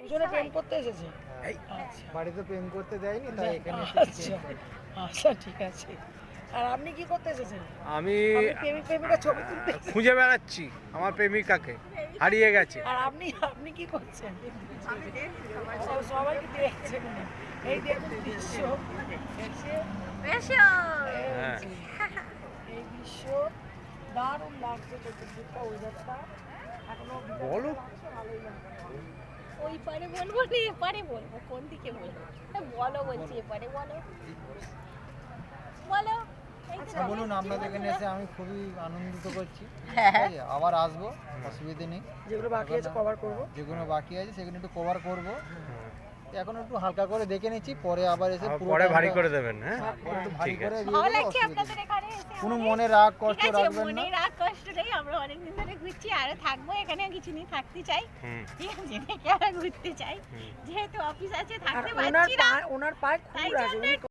দুজনে প্রেম করতে এসেছে? আচ্ছা, বাড়িতে প্রেম করতে দেয়নি, তাই এখানে আচ্ছা আচ্ছা, ঠিক আছে। আর আপনি কি করতে এসেছেন? আমি প্রেমিক প্রেমিকা ছবি তুলতে এসেছেন? খুঁজে বেড়াচ্ছি আমার প্রেমিকাকে, হারিয়ে গেছে। আর আপনি আপনি কি করছেন? সবাইকে দেখছেন। এই দেখুন দৃশ্য, হ্যাঁ। এই দৃশ্য দারুণ লাগছে, চতুর্দিকটা ওয়েদারটা এখনো বলো। ভালোই লাগছে। ওই পারে বলবো না এপারে বলবো, কোন দিকে বলবো? বলো, বলছি এপারে বলো বলো। এই তো বলুন, আপনাদের এখানে এসে আমি খুবই আনন্দিত করছি। হ্যাঁ। ঠিক আছে, আবার আসবো, অসুবিধে নেই। যেগুলো বাকি আছে কভার করবো। যেগুলো বাকি আছে সেগুলো একটু কভার করব। এখন একটু হালকা করে দেখে নিচ্ছি, পরে আবার এসে পুরো পরে ভারী করে দেবেন। হ্যাঁ, পরে একটু ভারী ঠিক করে আছে। দিয়ে ভালো দেবো, লাগছে অসুবিধে আপনাদের নেই। এখানে এসে কোনো আমাদের। মনে রাগ ঠিক কষ্ট আছে, রাখবেন না। মনে রাগ কষ্ট নেই, আমরা অনেকদিন ধরে ঘুরছি, আরো থাকবো এখানে, কিছু দিন থাকতে চাই। হুম। ঠিক আছে, দেখে আমরা ঘুরতে চাই, যেহেতু অফিস আছে আর থাকতে ওনার পারছি না, ওনার পায়ে তাই খুর আছে, জন্য উনি